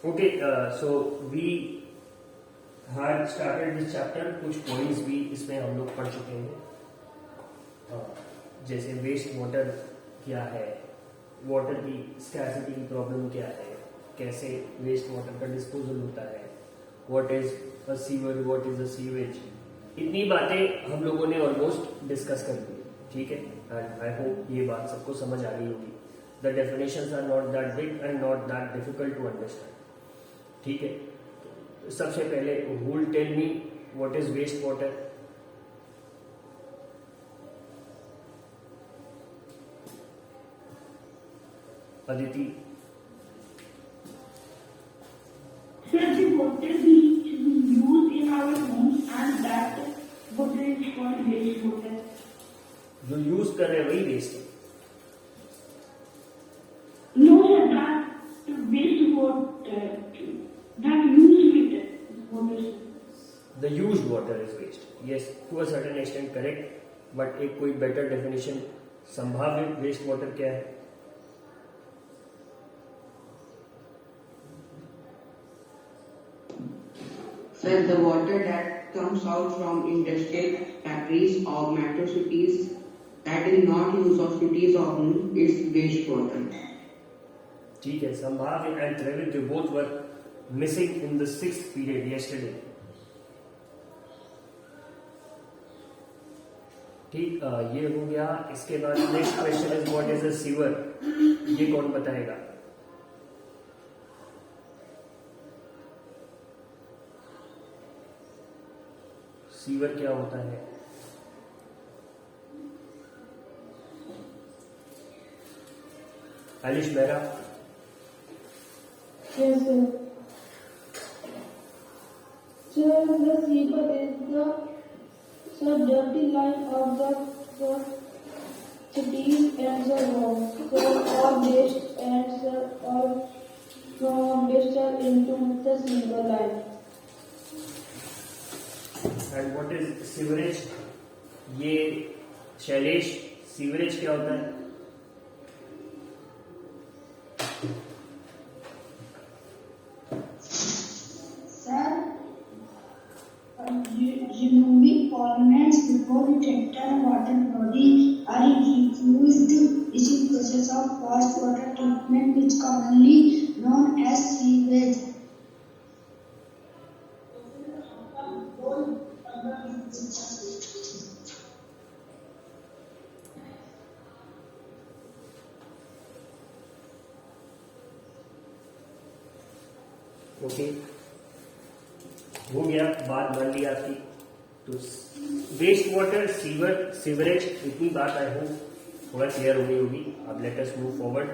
Okay, so we had started this chapter. कुछ points भी इसमें हम लोग पढ़ चुके हैं, जैसे वेस्ट वाटर क्या है, वाटर की स्कैर्सिटी की प्रॉब्लम क्या है, कैसे वेस्ट वाटर का डिस्पोजल होता है, what is a sewer, what is a sewage. इतनी बातें हम लोगों ने ऑलमोस्ट डिस्कस कर दी, ठीक है। एंड आई होप ये बात सबको समझ आ रही होगी। The definitions are not that big and not that difficult to understand, ठीक है। सबसे पहले who will tell me what is waste water? Aditi. Sir, the water we use in our homes and that water is called waste water. जो use कर रहे हैं वही waste है। No, sir, that waste water, that used water. The used water is waste. Yes, to a certain extent correct. But एक कोई better definition संभावित waste water क्या है? Sir, the water that comes out from industrial factories or metro cities that is not used of cities or homes is wastewater. ठीक है, संभावित and Trevor they both were missing in the 6th period yesterday. ठीक, ये हो गया। इसके बाद next question is what is a sewer. ये कौन बताएगा? सीवर क्या होता है? आलिश Mehra. Yes, sir. Sir, the sewer is the dirty line of the cities and the homes. So all waste and all from waste into the sewer line. And what is sewerage? ये Shailesh, sewerage क्या होता है? Sir, removing pollutants before it enter water body are refused is a process of wastewater treatment which commonly known as sewage. Okay, हो गया, बात मान ली आपकी। तो वेस्ट वाटर, सीवर, सीवरेज, इतनी बात आई हूँ थोड़ा क्लियर हो गई होगी। अब लेट अस मूव फॉरवर्ड।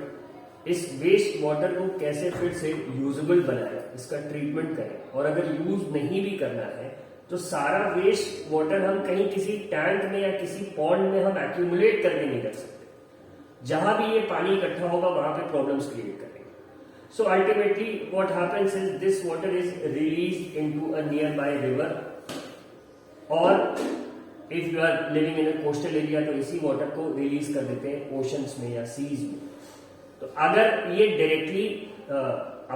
इस वेस्ट वाटर को कैसे फिर से यूजेबल बनाए, इसका ट्रीटमेंट करें। और अगर यूज नहीं भी करना है तो सारा वेस्ट वाटर हम कहीं किसी टैंक में या किसी पॉन्ड में हम एक्यूमुलेट करके नहीं कर सकते। जहां भी ये पानी इकट्ठा होगा वहां पे प्रॉब्लम्स क्रिएट करेंगे। So ultimately what happens is this water is released into a nearby river, or if you are living in a coastal area तो इसी वाटर को रिलीज कर देते हैं ओशंस में या सीज में। तो अगर ये डायरेक्टली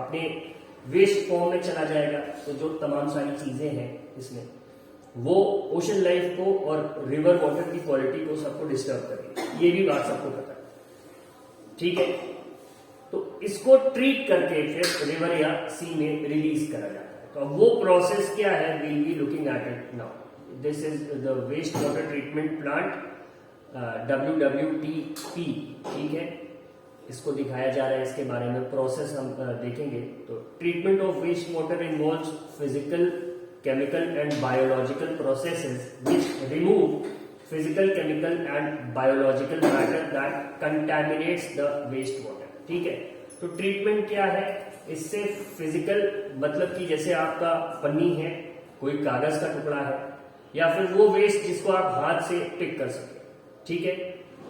अपने वेस्ट फॉर्म में चला जाएगा तो जो तमाम सारी चीजें हैं इसमें वो ओशन लाइफ को और रिवर वाटर की क्वालिटी को सबको डिस्टर्ब करेगी। ये भी बात सबको पता है, ठीक है। तो इसको ट्रीट करके फिर रिवर या सी में रिलीज करा जाता है। तो अब वो प्रोसेस क्या है, will be looking at it now. This is the waste water treatment plant, WWTP, ठीक है। इसको दिखाया जा रहा है, इसके बारे में प्रोसेस हम देखेंगे। तो treatment of waste water involves physical, chemical and biological processes which remove physical, chemical and biological matter that contaminates the waste water, ठीक है। तो ट्रीटमेंट क्या है इससे? फिजिकल मतलब कि जैसे आपका पन्नी है, कोई कागज का टुकड़ा है, या फिर वो वेस्ट जिसको आप हाथ से पिक कर सके, ठीक है।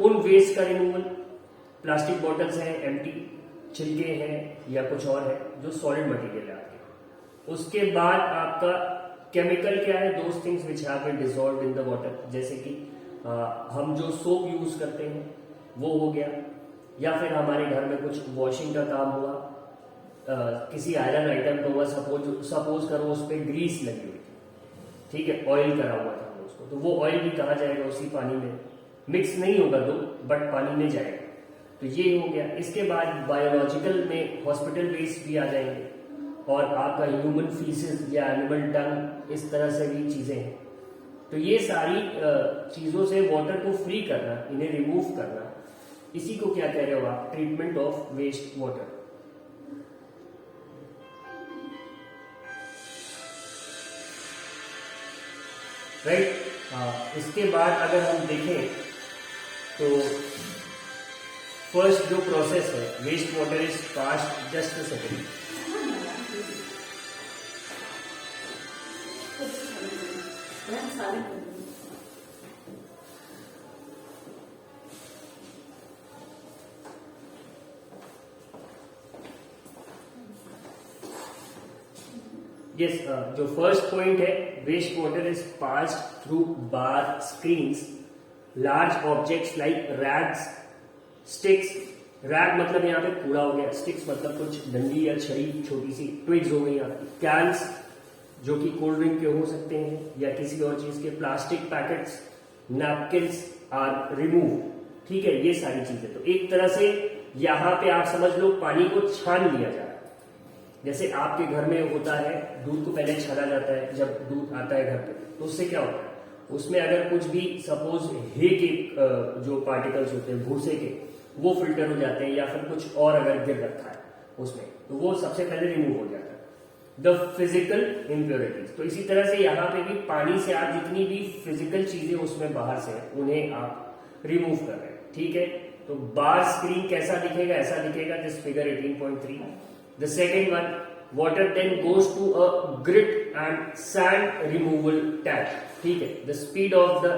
उन वेस्ट का रिमूवल, प्लास्टिक बॉटल्स हैं एम्प्टी, छिलके हैं या कुछ और है जो सॉलिड मटेरियल है आपके। उसके बाद आपका केमिकल क्या है? Those things which have been dissolved in the water, जैसे कि हम जो सोप यूज करते हैं वो हो गया, या फिर हमारे घर में कुछ वॉशिंग का काम हुआ, किसी आयरन आइटम को हुआ, सपोज करो उस पर ग्रीस लगी हुई थी, ठीक है, ऑयल करा हुआ था उसको, तो वो ऑयल भी कहा जाएगा उसी पानी में, मिक्स नहीं होगा तो बट पानी में जाएगा। तो ये हो गया। इसके बाद बायोलॉजिकल में हॉस्पिटल वेस्ट भी आ जाएंगे, और आपका ह्यूमन फीसेस या एनिमल डंग, इस तरह से भी चीजें हैं। तो ये सारी चीजों से वाटर को फ्री करना, इन्हें रिमूव करना, इसी को क्या कह रहे हो आप? Treatment of waste water. Right. इसके बाद अगर हम देखें तो फर्स्ट जो प्रोसेस है, waste water is passed, just a second, yes, जो फर्स्ट पॉइंट है, waste water is passed through bar screens, large objects like rags, sticks, rag मतलब यहाँ पे कूड़ा हो गया, स्टिक्स मतलब कुछ डंडी या छड़ी छोटी सी, ट्विग्स हो गई आपकी, कैन्स जो कि कोल्ड ड्रिंक के हो सकते हैं या किसी और चीज के, plastic packets, napkins are remove, ठीक है, ये सारी चीजें। तो एक तरह से यहाँ पे आप समझ लो पानी को छान लिया जा रहा है। जैसे आपके घर में होता है, दूध को पहले छाना जाता है, जब दूध आता है घर पे, तो उससे क्या होता है, उसमें अगर कुछ भी सपोज हे के जो पार्टिकल्स होते हैं भूसे के, वो फिल्टर हो जाते हैं, या फिर कुछ और अगर गिर रखा है उसमें, तो वो सबसे पहले रिमूव हो जाता है, द फिजिकल इम्प्योरिटीज। तो इसी तरह से यहाँ पे भी पानी से आप जितनी भी फिजिकल चीजें उसमें बाहर से हैं, उन्हें आप रिमूव कर रहे हैं, ठीक है। तो बार स्क्रीन कैसा दिखेगा? ऐसा दिखेगा, this figure 18.3। The second one, water then goes to a grit and sand removal tank, ठीक है। the speed of the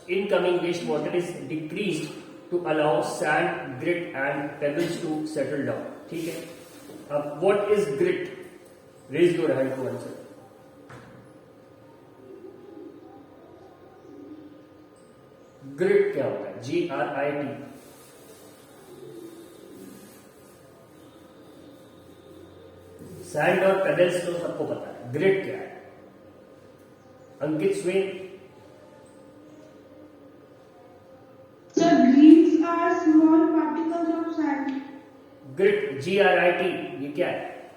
incoming waste water is decreased to allow sand, grit and pebbles to settle down, ठीक है। अब what is grit? raise your hand to answer. grit क्या होता है? GRIT। Sand और pedals तो सबको पता है, ग्रिट क्या है? Ankit Swain. Sir, grains are small particles of sand. Grit, GRIT, ये क्या है?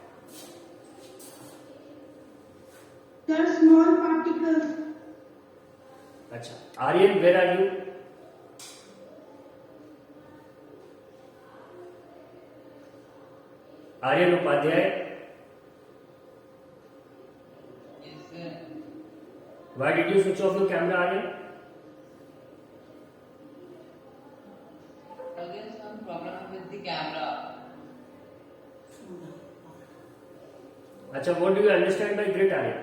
Sir, small particles. अच्छा, Aryan, where are you? Aryan Upadhyay. Why did you switch off your camera, Aryan? Again, some problem with the camera. अच्छा, what do you understand by grit, Aryan?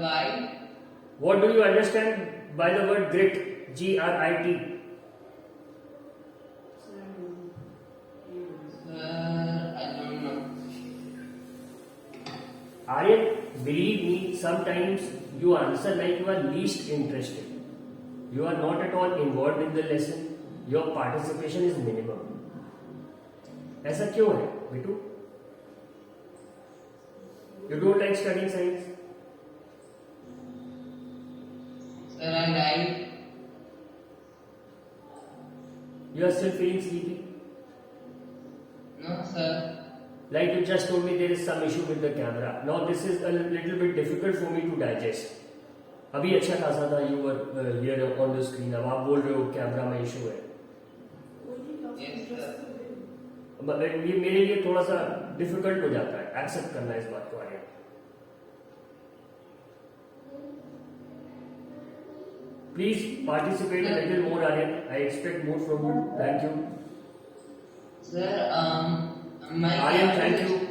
Why? What do you understand by the word grit? GRIT. I don't know. Aryan, believe me, sometimes you answer like you are least interested. You are not at all involved in the lesson. Your participation is minimum. ऐसा क्यों है बेटू? You don't like studying science? Sir, I like. You are still feeling sleepy? No, sir. Like you just told me there is some issue with the camera. Now this is a little bit difficult for me to digest. अभी अच्छा खासा था, you were here on the screen. अब आप बोल रहे हो camera में इशू है। Yes, sir. ये मेरे लिए थोड़ा सा डिफिकल्ट हो जाता है एक्सेप्ट करना इस बात को। Aryan, please participate a little more, Aryan. I expect more from you. Thank you. Sir, my Aryan, camera thank is- you.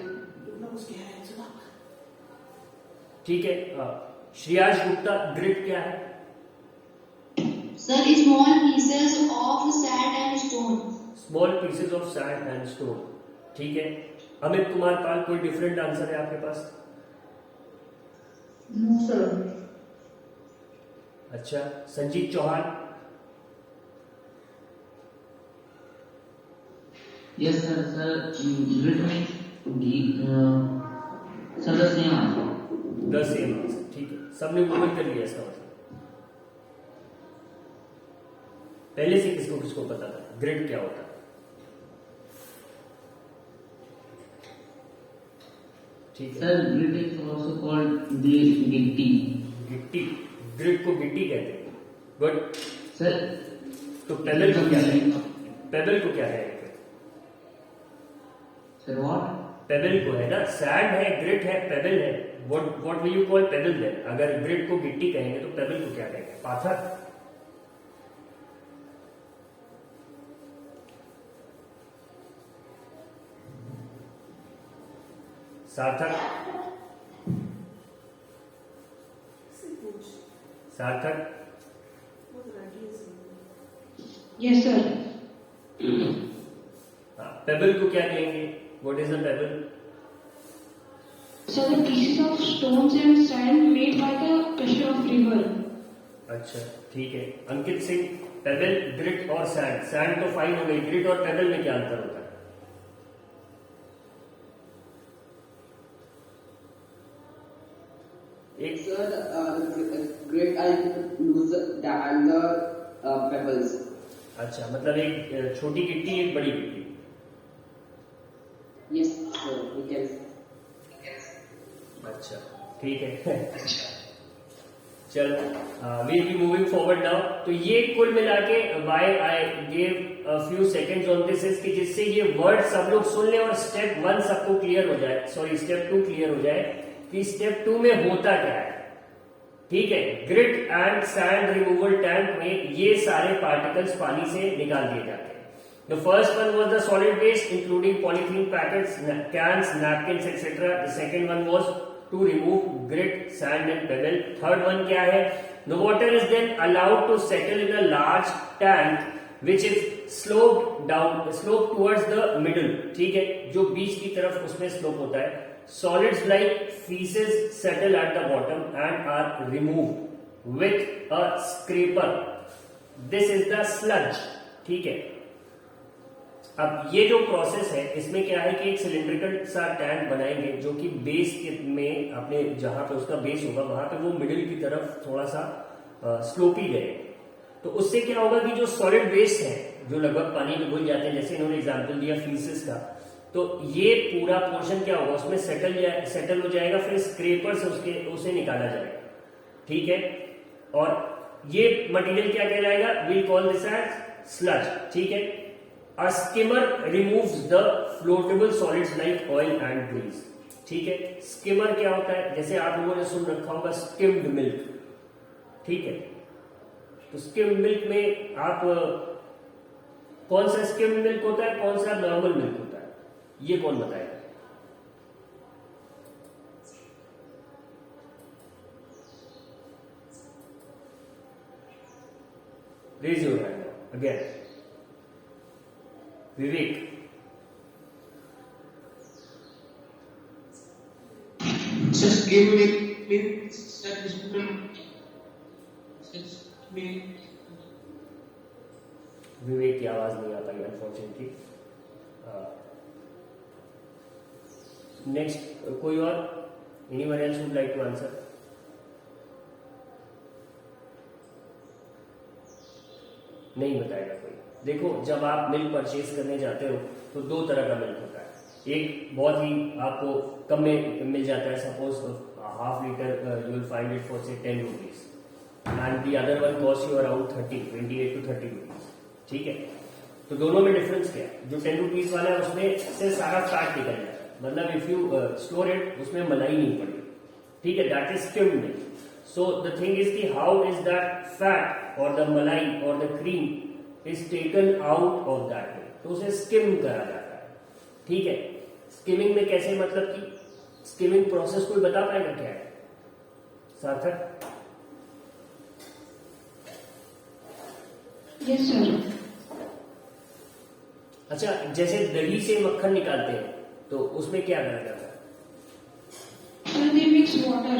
ठीक है। श्रेयाश गुप्ता, ग्रिट क्या है? Sir, small pieces of sand and stone. Small pieces of sand and stone, ठीक है। अमित कुमार पाल, कोई different answer है आपके पास? No, sir. अच्छा, Sanjeet Chauhan. Yes, sir. Sir, grit में sir the same answer. The same answer, ठीक है, सबने गूगल कर लिया इसका मतलब। पहले से किसको किसको पता था ग्रिड क्या होता है? ठीक है, Sir, grit is also called the gitti. गिट्टी, ग्रिड को गिट्टी कहते हैं। गुड। Sir, तो पेबल को क्या कहेंगे? पेबल को क्या कहेंगे? sir what? पेबल को है ना, सैंड है, ग्रिड है, पेबल है। What will you call pebble then? अगर ग्रिड को गिट्टी कहेंगे तो पेबल को क्या कहेंगे? पाथर। सार्थक, सार्थक, Yes, sir. पेबल को क्या कहेंगे? What is a payable? So the pieces of stones and sand made by the pressure of river. अच्छा, ठीक है। अंकित सिंह, पेबल, ग्रिट और सैंड। सैंड तो फाइन हो गई, ग्रिट और पेबल में क्या अंतर होता है? एक Sir, the grit are looser than the pebbles. अच्छा, मतलब एक छोटी गिट्टी, एक बड़ी गिट्टी। Yes, sir. We can. अच्छा, ठीक है। चलो, we'll be moving forward now। तो ये कुल मिला के why I gave a few seconds on this is कि जिससे ये वर्ड सब लोग सुन लें और स्टेप 1 सबको क्लियर हो जाए, सॉरी स्टेप 2 क्लियर हो जाए कि स्टेप 2 में होता क्या है। ठीक है, grit and sand removal tank में ये सारे पार्टिकल्स पानी से निकाल दिए जाते हैं। The first one was the solid waste including polythene packets, cans, napkins, etc. The second one was to remove grit, sand and pebble. Third one क्या है? The water is then allowed to settle in a large tank which is sloped towards the middle. ठीक है, जो बीच की तरफ उसमें slope होता है। Solids like feces settle at the bottom and are removed with a scraper. This is the sludge. ठीक है, अब ये जो प्रोसेस है इसमें क्या है कि एक सिलिंड्रिकल सा टैंक बनाएंगे जो कि बेस में अपने जहां पे उसका बेस होगा वहां पे वो मिडिल की तरफ थोड़ा सा स्लोपी गए। तो उससे क्या होगा कि जो सॉलिड वेस्ट है जो लगभग पानी में घुल जाते हैं, जैसे इन्होंने एग्जांपल दिया फीसेस का, तो ये पूरा पोर्शन क्या होगा उसमें सेटल हो जाएगा, फिर स्क्रेपर से उसे निकाला जाएगा। ठीक है, और ये मटेरियल क्या कहलाएगा? We'll call this as sludge. ठीक है, A skimmer removes the floatable solids like oil and grease. ठीक है, स्किमर क्या होता है? जैसे आप लोगों ने सुन रखा होगा स्किम्ड मिल्क। ठीक है, तो स्किम्ड मिल्क में आप कौन सा स्किम्ड मिल्क होता है, कौन सा नॉर्मल मिल्क होता है, ये कौन बताएगा? Raise your hand again. Vivek, Just give me Vivek की आवाज नहीं आ पाई अनफॉर्चुनेटली। नेक्स्ट कोई और? Anyone else would like to answer? नहीं बताएगा कोई। देखो, जब आप मिल्क परचेज करने जाते हो तो दो तरह का मिल्क होता है। एक बहुत ही आपको कम में मिल जाता है, suppose half litre you will find it for से 10 rupees and the other one cost you around 28 to 30 rupees. ठीक है, तो दोनों में डिफरेंस क्या है? जो 10 रुपीज वाला है उसमें से सारा फैट निकल जाता है, मतलब इफ यू स्टोर इट उसमें मलाई नहीं पड़ेगी। ठीक है, that is skimmed milk. So the thing is कि हाउ इज दैट फैट और द मलाई और the cream is taken out of that milk, तो उसे स्किम करा जाता है। ठीक है, स्किमिंग में कैसे, मतलब कि स्किमिंग प्रोसेस कोई बता पाएगा क्या है? सार्थक? Yes, sir. अच्छा, जैसे दही से मक्खन निकालते हैं तो उसमें क्या करा जाता है? Sir, they mix water.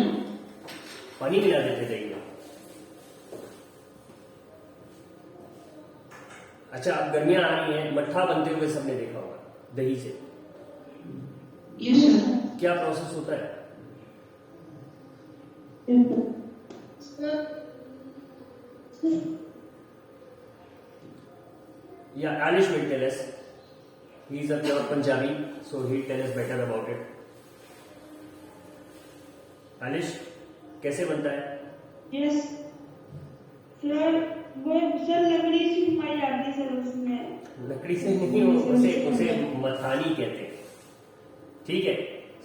पानी मिला देते दही में। अच्छा, अब गर्मियां आ रही हैं, मट्ठा बनते हुए सबने देखा होगा। दही से? Yes, sir. क्या प्रोसेस होता है? Yeah, Alish will tell us. He is a pure Punjabi, so he'll tell us better about it. Alish, कैसे बनता है? यस सर, वो सर लकड़ी से घुमाई जाती है सर उसमें। लकड़ी से नहीं, उसे मथानी कहते हैं, ठीक है।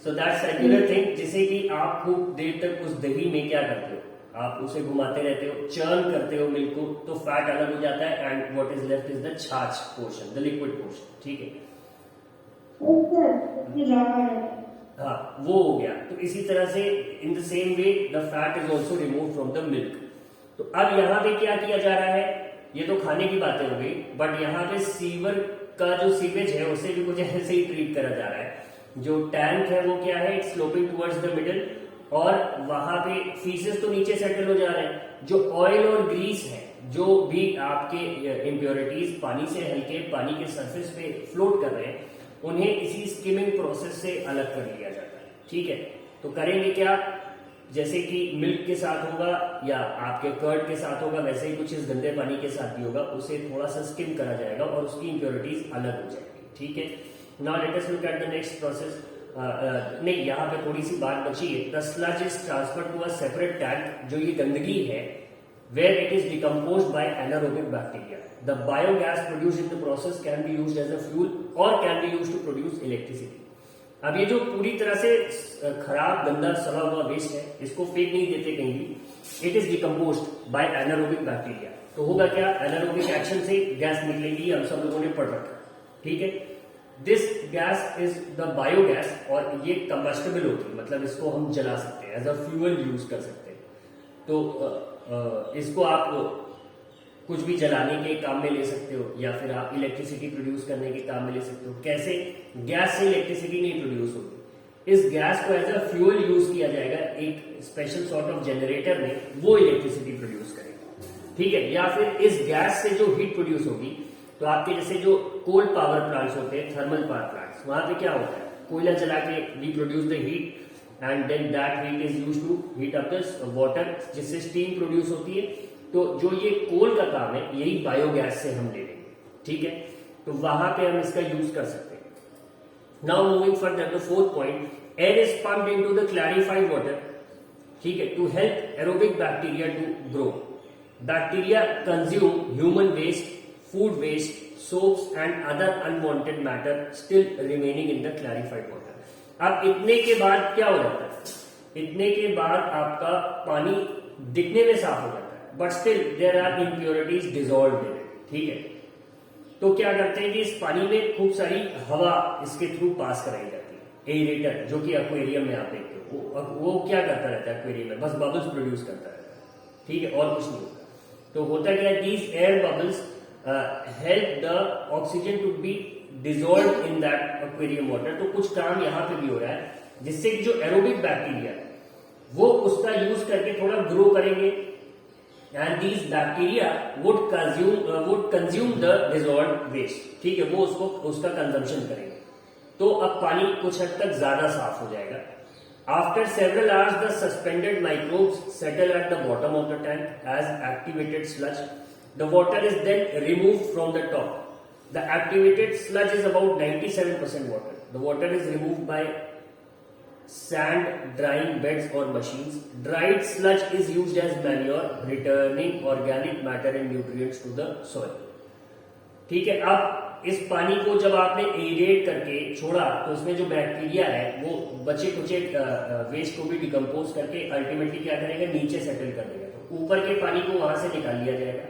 सो दैट्स रेगुलर थिंग, जिसे कि आप खूब देर तक उस दही में क्या करते हो, आप उसे घुमाते रहते हो, चर्न करते हो मिल्क को, तो फैट अलग हो जाता है and what is left is the छाछ पोर्शन, द लिक्विड पोर्शन, ठीक है। हाँ, वो हो गया। तो इसी तरह से in the same way the fat is also remove from the milk. तो अब यहाँ पे क्या किया जा रहा है, ये तो खाने की बातें हो गई, बट यहाँ पे सीवर का जो सीवेज है उसे भी कुछ ऐसे ही ट्रीट करा जा रहा है। जो टैंक है वो क्या है, it's sloping towards the middle, और वहां पे फीसेस तो नीचे सेटल हो जा रहे हैं। जो ऑयल और ग्रीस है, जो भी आपके इम्प्योरिटीज पानी से हल्के पानी के सरफेस पे फ्लोट कर रहे हैं, उन्हें इसी स्किमिंग प्रोसेस से अलग कर लिया जाता है, ठीक है। तो करेंगे क्या, जैसे कि मिल्क के साथ होगा या आपके कर्ड के साथ होगा, वैसे ही कुछ इस गंदे पानी के साथ भी होगा, उसे थोड़ा सा स्किम करा जाएगा और उसकी इम्प्योरिटीज अलग हो जाएगी, ठीक है। Now let us look at the next process. नहीं, यहाँ पे थोड़ी सी बात बची है। The sludge is transferred to a separate tank, जो ये गंदगी है, where it is decomposed by anaerobic bacteria. The biogas produced in the process can be used as a fuel or can be used to produce electricity. अब ये जो पूरी तरह से खराब गंदा सड़ा हुआ वेस्ट है, इसको फेंक नहीं देते कहीं भी, it is decomposed by anaerobic bacteria. तो होगा क्या, एनारोबिक एक्शन से गैस निकलेगी, हम सब लोगों ने पढ़ रखा, ठीक है। This gas is the biogas, और ये कंबस्टेबल होती है, मतलब इसको हम जला सकते हैं, एज अ फ्यूल यूज कर सकते हैं। तो इसको आप कुछ भी जलाने के काम में ले सकते हो, या फिर आप इलेक्ट्रिसिटी प्रोड्यूस करने के काम में ले सकते हो। कैसे, गैस से इलेक्ट्रिसिटी नहीं प्रोड्यूस होगी, इस गैस को एज अ फ्यूल यूज किया जाएगा, एक स्पेशल सॉर्ट ऑफ जनरेटर में, वो इलेक्ट्रिसिटी प्रोड्यूस करेगा, ठीक है। या फिर इस गैस से जो हीट प्रोड्यूस होगी, तो आपके जैसे जो कोल पावर प्लांट्स होते हैं, थर्मल पावर प्लांट्स, वहां पे क्या होता है, कोयला जला के we produce the heat and then that heat is used to heat up the water, जिससे स्टीम प्रोड्यूस होती है। तो जो ये कोल का काम है, यही बायोगैस से हम ले लेंगे, ठीक है। तो वहां पे हम इसका यूज कर सकते हैं। Now moving further, the fourth point, air is pumped into the clarified water, ठीक है, to help aerobic bacteria to grow. Bacteria consume human waste, food waste, soaps and other unwanted matter still remaining in the clarified water. अब इतने के बाद क्या हो जाता है, इतने के बाद आपका पानी दिखने में साफ हो जाता है, but still there are impurities dissolved in it, ठीक है। तो क्या करते हैं कि इस पानी में खूब सारी हवा इसके थ्रू पास कराई जाती है, एरेटर, जो कि एक्वेरियम में आप देखते हो, वो क्या करता रहता है एक्वेरियम में, बस बबल्स प्रोड्यूस करता रहता है, ठीक है, और कुछ नहीं होता। तो होता क्या है, these air bubbles help the oxygen to be dissolved in that aquarium water। तो कुछ काम यहाँ पे भी हो रहा है, जिससे कि जो एरोबिक बैक्टीरिया है वो उसका यूज करके थोड़ा ग्रो करेंगे, and these bacteria would consume the dissolved waste, ठीक है, वो उसका कंजम्पशन करेंगे। तो अब पानी कुछ हद तक ज्यादा साफ हो जाएगा। After several hours the suspended microbes settle at the bottom of the tank as activated sludge. The water is then removed from the top. The activated sludge is about 97% water. The water is removed by sand drying beds or machines. Dried sludge is used as manure, returning organic matter and nutrients to the soil. ठीक है, अब इस पानी को जब आपने aerate करके छोड़ा, तो उसमें जो बैक्टीरिया है वो बचे कुचे वेस्ट को भी डिकम्पोज करके अल्टीमेटली क्या करेगा, नीचे सेटल कर देगा। तो ऊपर के पानी को वहां से निकाल लिया जाएगा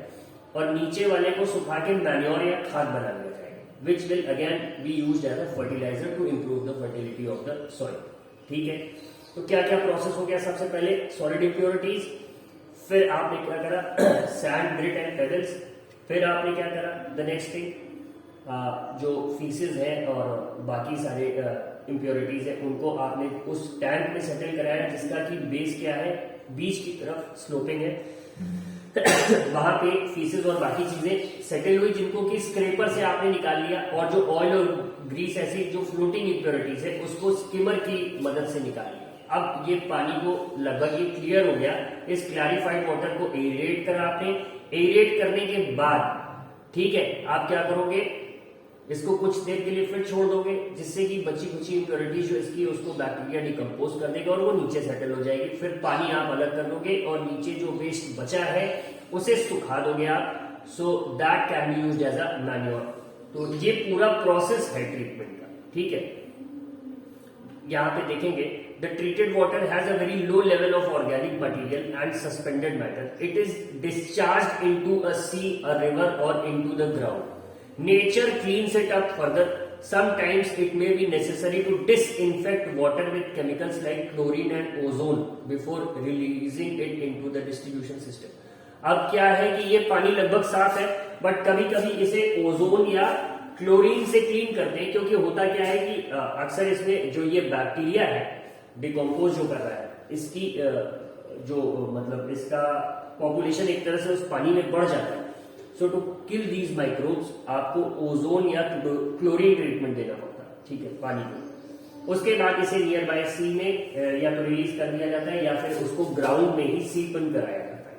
और नीचे वाले को सुखा के मैन्योर या खाद बना लिया जाएगा, which will again be used as a fertilizer to improve the fertility of the soil, ठीक है। तो क्या क्या प्रोसेस हो गया, सबसे पहले सॉलिड इम्प्योरिटीज, फिर आपने क्या करा, सैंड, ग्रिट एंड पेडल्स, फिर आपने क्या करा, द नेक्स्ट थिंग, जो फीसेस है और बाकी सारे इम्प्योरिटीज है, उनको आपने उस टैंक में सेटल कराया, जिसका कि बेस क्या है, बीच की तरफ स्लोपिंग है। वहां पे फीसेस और बाकी चीजें सेटल हुई, जिनको कि स्क्रेपर से आपने निकाल लिया, और जो ऑयल और ग्रीस ऐसी जो फ्लोटिंग इम्प्योरिटीज है उसको स्किमर की मदद से निकाल लिया। अब ये पानी को लगभग ये क्लियर हो गया। इस क्लैरिफाइड वाटर को एरेट करा आपने। एरेट करने के बाद ठीक है, आप क्या करोगे, इसको कुछ देर के लिए फिर छोड़ दोगे, जिससे कि बची कुची इम्प्योरिटी जो इसकी उसको बैक्टीरिया डिकम्पोज कर देगा और वो नीचे सेटल हो जाएगी। फिर पानी आप अलग कर दोगे और नीचे जो वेस्ट बचा है उसे सुखा दोगे आप, so that can be used as a manure. तो ये पूरा प्रोसेस है ट्रीटमेंट का, ठीक है। यहां पे देखेंगे, the treated water has a very low level of organic material and suspended matter. It is discharge into a sea, a river और into the ground. Nature cleans it up further. Sometimes it may be necessary to disinfect water with chemicals like chlorine and ozone before releasing it into the distribution system. अब क्या है कि ये पानी लगभग साफ है, बट कभी कभी इसे ओजोन या क्लोरीन से क्लीन करते हैं, क्योंकि होता क्या है कि अक्सर इसमें जो ये बैक्टीरिया है डिकम्पोज जो कर रहा है, इसकी जो मतलब इसका पॉपुलेशन एक तरह से उस पानी में बढ़ जाता है। सो टू किल दीज माइक्रोब्स आपको ओजोन या क्लोरीन ट्रीटमेंट देना पड़ता है, ठीक है, पानी को। उसके बाद इसे नियर बाय सी में या तो रिलीज कर दिया जाता है या फिर उसको ग्राउंड में ही सीपन कराया जाता है,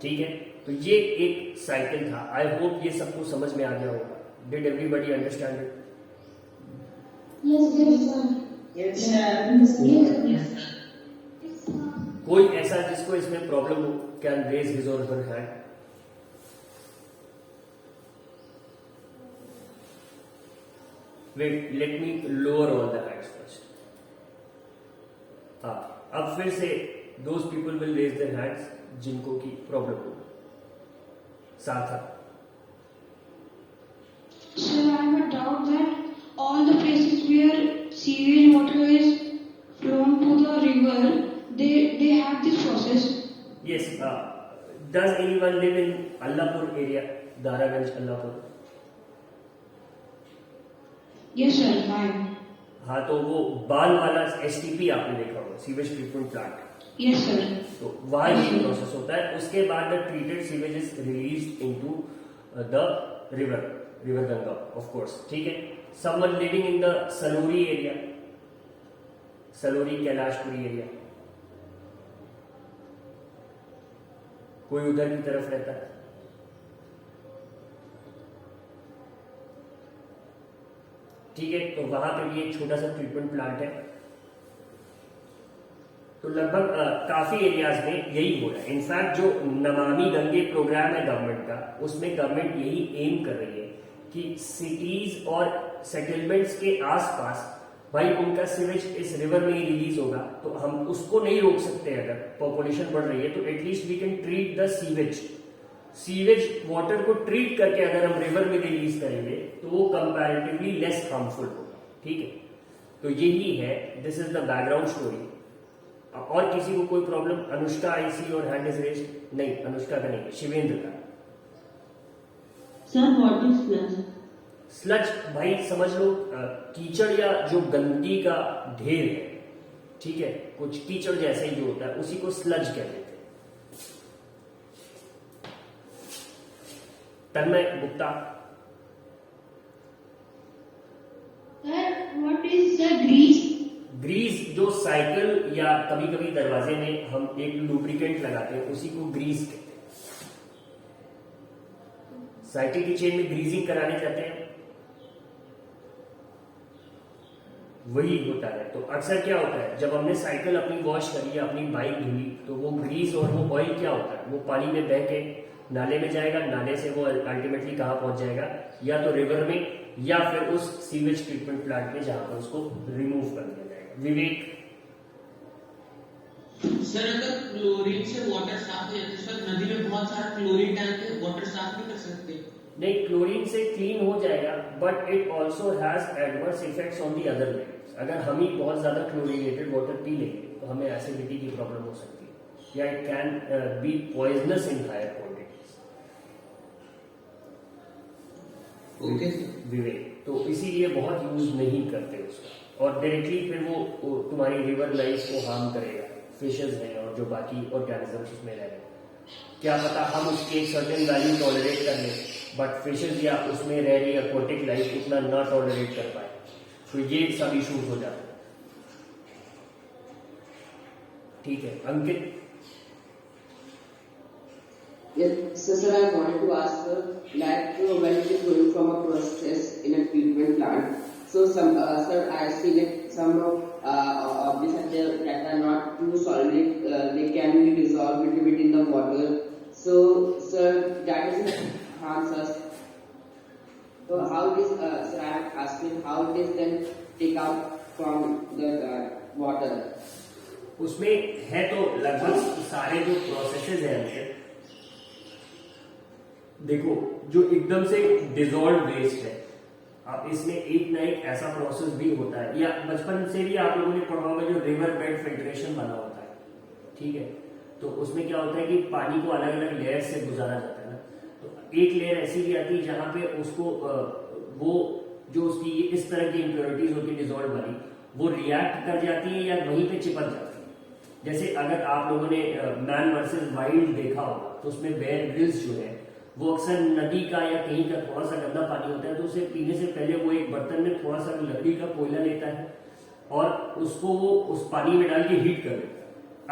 ठीक है। तो ये एक साइकिल था। आई होप ये सबको समझ में आ गया होगा। Did everybody understand it? कोई ऐसा जिसको इसमें प्रॉब्लम हो, कैन रेज हिज और her hand. Wait, let me lower all the hands first. हाँ, अब फिर से those people will raise their hands जिनको की प्रॉब्लम हो। सार्थक। Sir, I have a doubt that all the places where sewage water is flown to the river, they have this process. Yes. Does anyone live in Allapur area? Daraganj, Allapur. Yes, sir. Fine. हाँ, तो वो बाल वाला STP आपने देखा होगा, sewage treatment plant. Yes, sir. तो वहां ये प्रोसेस होता है। उसके बाद the treated sewage is release into the river Ganga, of course, ठीक है। Someone living in the Salori area, Salori Kailashpuri area, कोई उधर की तरफ रहता है? ठीक है, तो वहां पे भी एक छोटा सा ट्रीटमेंट प्लांट है। तो लगभग काफी एरियाज में यही हो रहा है। इनफैक्ट जो नमामि गंगे प्रोग्राम है गवर्नमेंट का, उसमें गवर्नमेंट यही एम कर रही है कि सिटीज और सेटलमेंट्स के आसपास भाई उनका सीवेज इस रिवर में ही रिलीज होगा, तो हम उसको नहीं रोक सकते। अगर पॉपुलेशन बढ़ रही है तो at least we can treat the sewage water को ट्रीट करके अगर हम रिवर में रिलीज करेंगे तो वो कंपैरेटिवली लेस हार्मफुल होगा, ठीक है। तो यही है, this is the background story. और किसी को कोई प्रॉब्लम? अनुष्का आईसी और हैंड इज रेज्ड? नहीं, अनुष्का का नहीं, शिवेंद्र का। Sir what is sludge? Sludge भाई समझ लो कीचड़ या जो गंदगी का ढेर है, ठीक है, कुछ कीचड़ जैसे ही जो होता है उसी को स्लज कहते हैं। Tanmay Gupta. Sir, what is the grease? Grease जो साइकिल या कभी कभी दरवाजे में हम एक लुब्रिकेंट लगाते हैं उसी को ग्रीस कहते हैं। साइकिल की चेन में ग्रीजिंग कराने जाते हैं, वही होता है। तो अक्सर क्या होता है, जब हमने साइकिल अपनी वॉश करी या अपनी बाइक धुली तो वो ग्रीस और वो ऑयल क्या होता है, वो पानी में बह के नाले में जाएगा, नाले से वो अल्टीमेटली कहां पहुंच जाएगा, या तो रिवर में या फिर उस सीवेज ट्रीटमेंट प्लांट में जहां पर उसको रिमूव कर दिया जाएगा। विवेक। सर अगर क्लोरीन से वाटर साफ हो जाता है, सर नदी में बहुत सारा क्लोरीन डाल के वाटर साफ नहीं कर सकते? नहीं, क्लोरीन से क्लीन हो जाएगा, but it also has adverse effects on the other levels. अगर हम ही बहुत ज्यादा क्लोरीनेटेड वाटर पी लेंगे तो हमें एसिडिटी की प्रॉब्लम हो सकती है, या it can be poisonous in higher quantities. Okay Vivek, तो इसीलिए बहुत यूज नहीं करते उसका, और डायरेक्टली फिर वो तुम्हारी रिवर लाइफ को हार्म करेगा, फिशेज हैं और जो बाकी ऑर्गेनिजम्स उसमें रह रहे हैं। क्या पता हम उसके सर्टेन वैल्यू टॉलरेट कर लें, बट फिशेज या उसमें रह रही एक्वाटिक लाइफ उतना ना टॉलरेट कर पाए, तो ये सब इश्यूज हो जाते हैं। ठीक है अंकित। Yes, so sir, I wanted to ask like when it is going from a process in a treatment plant. So some sir, I see like some of these that are not too solid. They can be dissolved little bit in the water. So sir, that is harms us. So how this sir, I am asking how it is then take out from the water. उसमें है तो लगभग सारे जो processes हैं अंकित, देखो जो एकदम से डिजॉल्व वेस्ट है, आप इसमें एक ना एक ऐसा प्रोसेस भी होता है, या बचपन से भी आप लोगों ने पढ़ा होगा जो रिवर बेड फिल्ट्रेशन बना होता है, ठीक है। तो उसमें क्या होता है कि पानी को अलग अलग लेयर से गुजारा जाता है ना, तो एक लेयर ऐसी भी आती है जहां पे उसको वो जो उसकी इस तरह की इम्प्योरिटीज होती है डिजॉल्व वाली, वो रिएक्ट कर जाती है या वहीं पे चिपक जाती है। जैसे अगर आप लोगों ने मैन वर्सेस वाइल्ड देखा होगा, तो उसमें बेयर ग्रिल्स जो है वो अक्सर नदी का या कहीं का थोड़ा सा गंदा पानी होता है, तो उसे पीने से पहले वो एक बर्तन में थोड़ा सा लकड़ी का कोयला लेता है और उसको वो उस पानी में डाल के हीट कर देता है,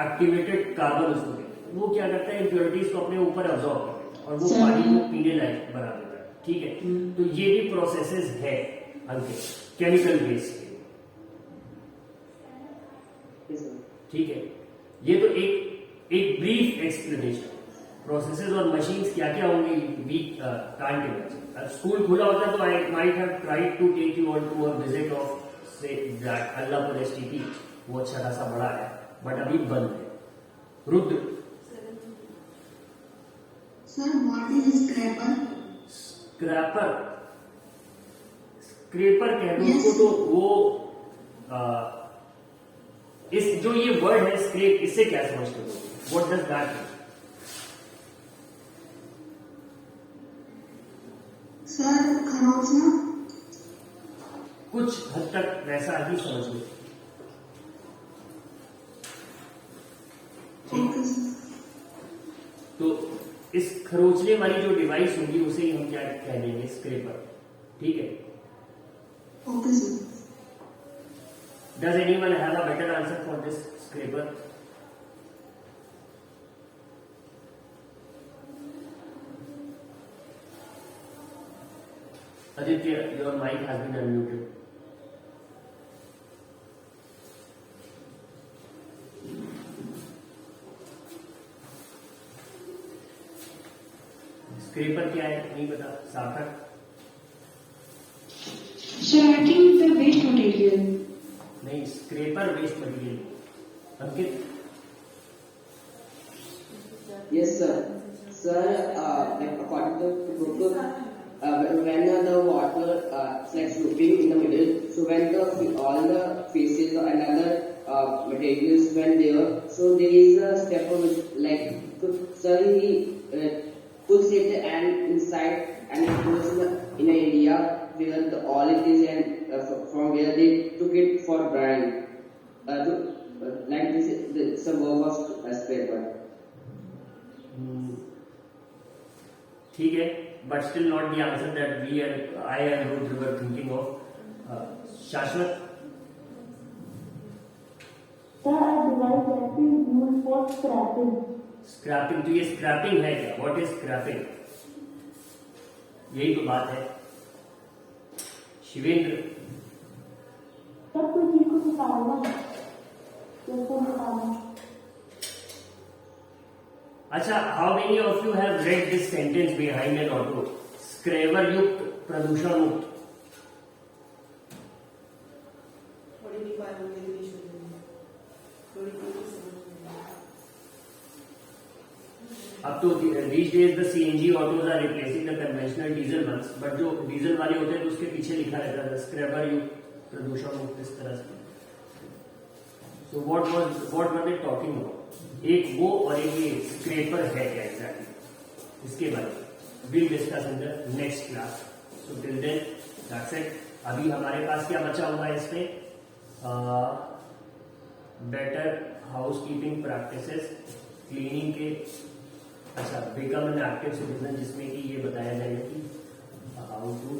एक्टिवेटेड कार्बन उसको देता है। वो क्या करता है, इम्प्योरिटीज को अपने ऊपर अब्सॉर्ब कर देता है और वो पानी को पीने लायक बना देता है। ठीक है, तो ये भी प्रोसेसेस है अंकित केमिकल वेस्ट के। ठीक है, ये तो एक ब्रीफ एक्सप्लेनेशन प्रोसेसेस और मशीन्स क्या क्या होंगे वी कांट इमेजिन। स्कूल खुला होता तो I might have tried to take you on to a visit of say that Allahpur STP, वो अच्छा खासा बड़ा है बट अभी बंद है। Rudra sir what is scraper? Scraper कह दो उसको, तो वो इस जो ये वर्ड है स्क्रैप, इससे क्या समझते हो, what does that mean? Sir खरोचना? कुछ हद तक वैसा ही समझ लो। Okay sir. तो इस खरोचने वाली जो डिवाइस होगी उसे ही हम क्या कह देंगे, स्क्रैपर। ठीक है, okay sir. Does anyone have a better answer for this scraper? Aditya, your mic has been unmuted. Scraper क्या है नहीं पता, सार्थक? Sir, I think the waste material. नहीं, scraper waste material. Ankit? Yes, sir. Sir, like according to the book, when the water is like swooping in the middle, so when all the faces and other materials when there, so there is a step of like sir he puts it and inside and it goes in an area where the all it is and from where they took it for drying. Like this is the work of scraper. ठीक है, but still not the answer that I and Rudra were thinking of. Shashwat? Sir, a device that is used for scrapping. Scrapping, तो ये scrapping है क्या? What is scrapping? यही तो बात है। शिवेंद्र? सर कोई चीज को निकालना, जैसे निकालना। अच्छा, how many of you have read this sentence behind N auto? Scraper युक्त, प्रदूषण मुक्त। अब तो these days the CNG autos are replacing the conventional diesel ones, but जो डीजल वाले होते हैं तो उसके पीछे लिखा रहता है स्क्रैपर युक्त, प्रदूषण मुक्त, इस तरह से। So what were they talking about? एक वो और एक ये स्क्रैपर है क्या एग्जैक्टली, इसके बारे में we'll discuss in the next class. So till then that's it. अभी हमारे पास क्या बचा हुआ है इसमें? Better house keeping practices, cleaning के अच्छा, बिकम एन एक्टिव सिटीजन, जिसमें कि ये बताया जाएगा कि हाउ टू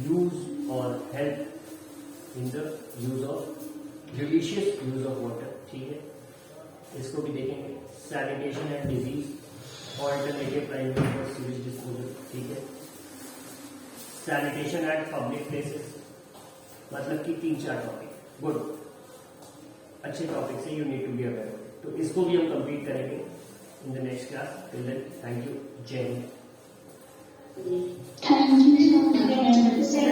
यूज और help in the use of judicious use of water, ठीक है, इसको भी देखेंगे। Sanitation and disease, alternative primary for sewage disposal, ठीक है। सैनिटेशन एट पब्लिक प्लेसेस, मतलब कि 3-4 टॉपिक, गुड, अच्छे टॉपिक से you need to be aware. तो इसको भी हम कंप्लीट करेंगे in the next class. Till then, thank you, जय हिंद। Thank you so much. Thank you, sir.